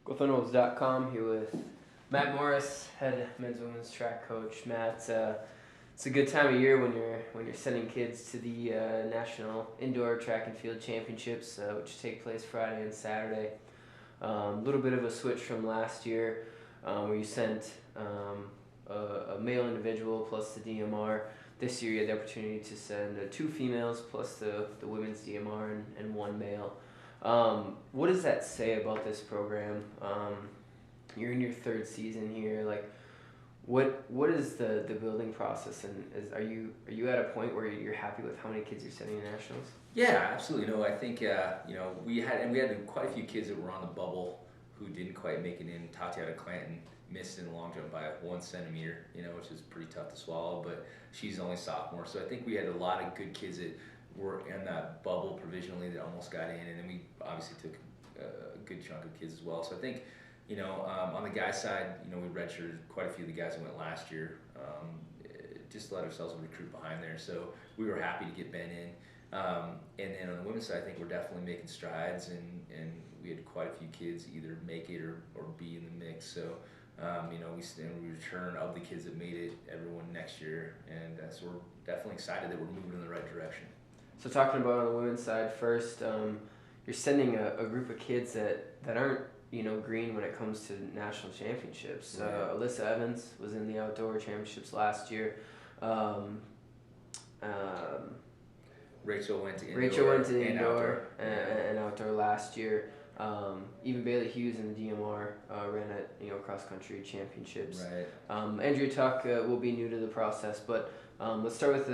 GoThunder here with Matt Morris, head men's and women's track coach. Matt, it's a good time of year when you're sending kids to the National Indoor Track and Field Championships, which take place Friday and Saturday. A little bit of a switch from last year, where you sent a male individual plus the DMR. This year you had the opportunity to send two females plus the women's DMR and one male. What does that say about this program? You're in your third season here. Like, what is the building process, and are you at a point where you're happy with how many kids you're sending to nationals? Yeah, absolutely. No, I think we had quite a few kids that were on the bubble who didn't quite make it in. Tatiana Clanton missed in the long jump by 1 centimeter, which is pretty tough to swallow. But she's only sophomore, so I think we had a lot of good kids that were in that bubble provisionally that almost got in, and then we obviously took a good chunk of kids as well. So I think, on the guys' side, we redshirted quite a few of the guys that went last year. Just let ourselves recruit behind there, so we were happy to get Ben in. And then on the women's side, I think we're definitely making strides, and we had quite a few kids either make it or be in the mix. So, we return of the kids that made it, everyone next year, and so we're definitely excited that we're moving in the right direction. So talking about on the women's side first, you're sending a group of kids that aren't green when it comes to national championships. Right. Alyssa Evans was in the outdoor championships last year. Rachel went to indoor and outdoor last year. Even Bailey Hughes in the DMR ran at cross country championships. Right. Andrea Tuck will be new to the process, but let's start with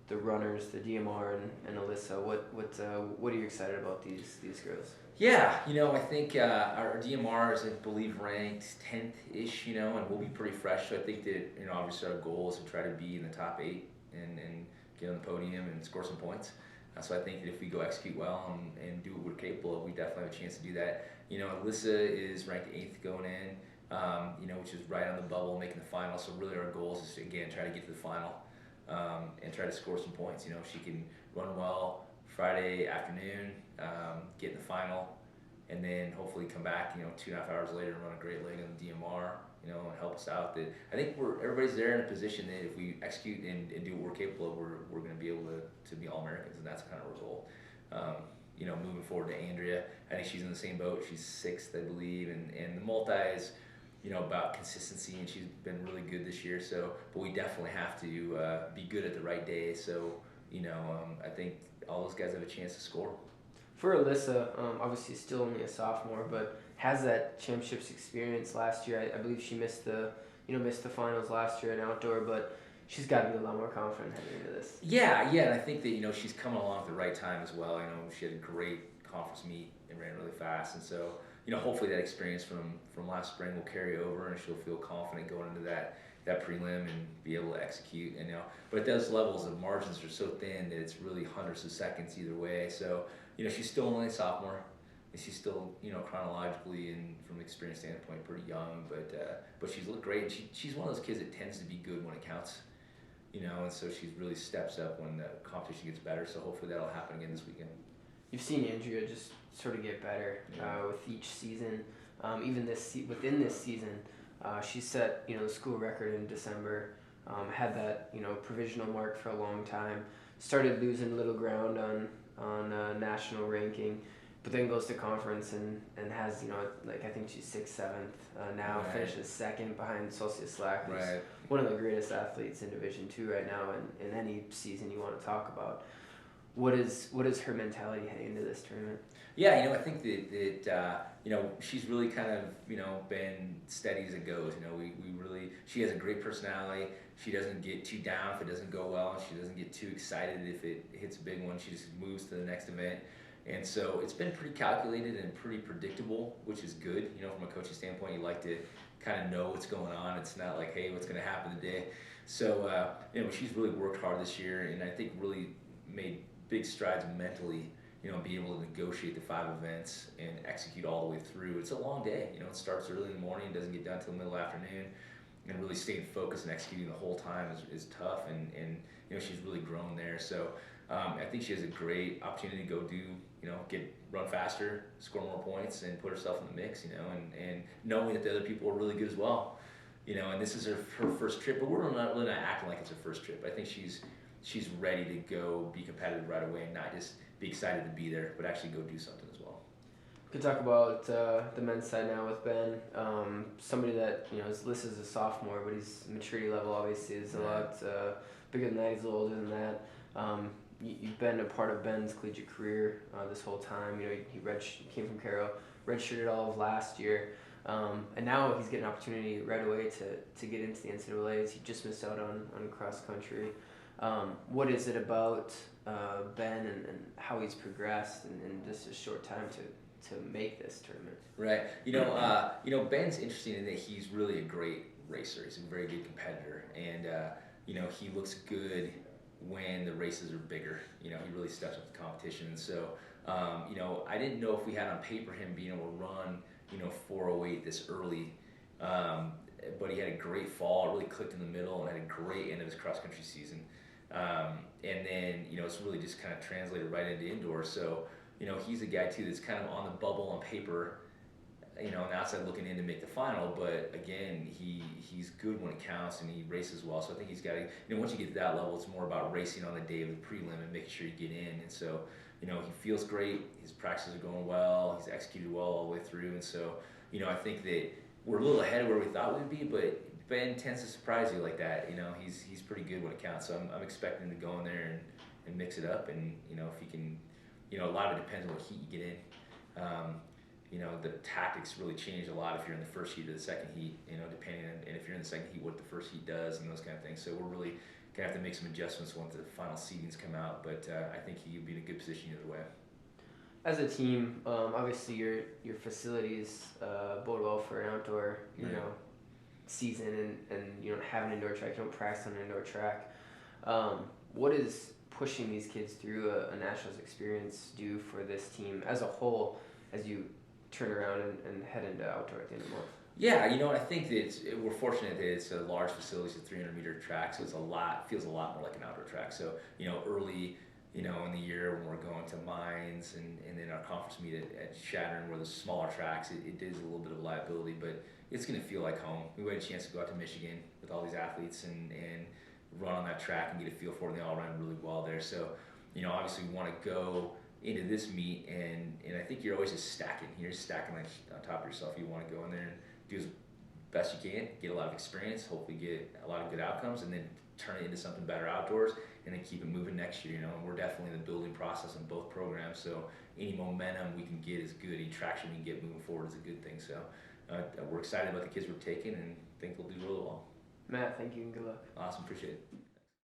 the runners, the DMR and Alyssa. What are you excited about these girls? Yeah, I think our DMR is, I believe, ranked 10th-ish, and we'll be pretty fresh. So I think that, obviously our goal is to try to be in the top 8 and get on the podium and score some points. So I think that if we go execute well and do what we're capable of, we definitely have a chance to do that. Alyssa is ranked 8th going in, which is right on the bubble, making the final. So really our goal is to, again, try to get to the final and try to score some points. If she can run well Friday afternoon, get in the final, and then hopefully come back, 2.5 hours later and run a great leg on the DMR, and help us out. That I think everybody's there in a position that if we execute and do what we're capable of, we're going to be able to be All-Americans, and that's kind of our goal. Moving forward to Andrea, I think she's in the same boat. She's 6th, I believe, and the multi is, about consistency, and she's been really good this year. So, but we definitely have to be good at the right day. So, I think all those guys have a chance to score. For Alyssa, obviously still only a sophomore, but has that championships experience last year. I believe she missed the finals last year in outdoor, but she's got to be a lot more confident heading into this. Yeah, and I think that she's coming along at the right time as well. She had a great conference meet and ran really fast, and so hopefully that experience from last spring will carry over, and she'll feel confident going into that prelim and be able to execute. And but at those levels, the margins are so thin that it's really hundreds of seconds either way. So she's still only a sophomore. She's still, chronologically and from an experience standpoint, pretty young, but she's looked great. And she's one of those kids that tends to be good when it counts, and so she really steps up when the competition gets better. So hopefully that'll happen again this weekend. You've seen Andrea just sort of get better with each season. Even within this season, she set the school record in December. Had that provisional mark for a long time. Started losing little ground on national ranking, but then goes to conference and has I think she's 6th, 7th now. Right. Finishes 2nd behind Socia Slack, who's Right. one of the greatest athletes in Division II right now, and in any season you want to talk about. What is her mentality heading into this tournament? Yeah, I think that she's really kind of been steady as it goes. She has a great personality. She doesn't get too down if it doesn't go well. She doesn't get too excited if it hits a big one. She just moves to the next event. And so it's been pretty calculated and pretty predictable, which is good. From a coaching standpoint, you like to kind of know what's going on. It's not like, hey, what's going to happen today? So, she's really worked hard this year, and I think really made big strides mentally, be able to negotiate the 5 events and execute all the way through. It's a long day. It starts early in the morning and doesn't get done till the middle of the afternoon. And really staying focused and executing the whole time is tough. And she's really grown there. So I think she has a great opportunity to go do, run faster, score more points, and put herself in the mix, and knowing that the other people are really good as well, and this is her first trip, but we're really not acting like it's her first trip. I think she's ready to go be competitive right away and not just be excited to be there, but actually go do something as well. We could talk about the men's side now with Ben. Somebody that is listed as a sophomore, but his maturity level obviously is a lot bigger than that. He's a little older than that. You've been a part of Ben's collegiate career this whole time. He came from Caro, redshirted all of last year, and now he's getting an opportunity right away to get into the NCAAs. He just missed out on cross country. What is it about Ben and how he's progressed in just a short time to make this tournament? Right. Ben's interesting in that he's really a great racer. He's a very good competitor, and he looks good when the races are bigger. He really steps up the competition. And so, I didn't know if we had on paper him being able to run, 4:08 this early. But he had a great fall, really clicked in the middle, and had a great end of his cross country season. And then, it's really just kind of translated right into indoor. So, he's a guy too that's kind of on the bubble on paper, on the outside looking in to make the final. But again, he's good when it counts and he races well. So I think he's got to, once you get to that level, it's more about racing on the day of the prelim and making sure you get in. And so, he feels great. His practices are going well. He's executed well all the way through. And so, I think that we're a little ahead of where we thought we'd be, but Ben tends to surprise you like that. He's pretty good when it counts. So I'm expecting him to go in there and mix it up. And, if he can, a lot of it depends on what heat you get in. The tactics really change a lot if you're in the first heat or the second heat, depending on, and if you're in the second heat, what the first heat does and those kind of things. So we're really going to have to make some adjustments once the final seedings come out, but I think he'll be in a good position either way. As a team, obviously your facilities bode well for an outdoor, season, and you don't have an indoor track, you don't practice on an indoor track. What is pushing these kids through a nationals experience do for this team as a whole as you turn around and head into outdoor at the end of the month? Yeah, I think that we're fortunate that it's a large facility, it's a 300-meter track, so feels a lot more like an outdoor track. So, early, in the year when we're going to Mines and then our conference meet at Shattern where there's smaller tracks, it is a little bit of liability, but it's going to feel like home. We had a chance to go out to Michigan with all these athletes and run on that track and get a feel for it, and they all ran really well there. So, obviously we want to go into this meet, and I think you're always just stacking. You're just stacking like on top of yourself. You want to go in there and do as best you can, get a lot of experience, hopefully get a lot of good outcomes, and then turn it into something better outdoors, and then keep it moving next year. And we're definitely in the building process in both programs, so any momentum we can get is good. Any traction we can get moving forward is a good thing. So we're excited about the kids we're taking and think they'll do really well. Matt, thank you and good luck. Awesome, appreciate it.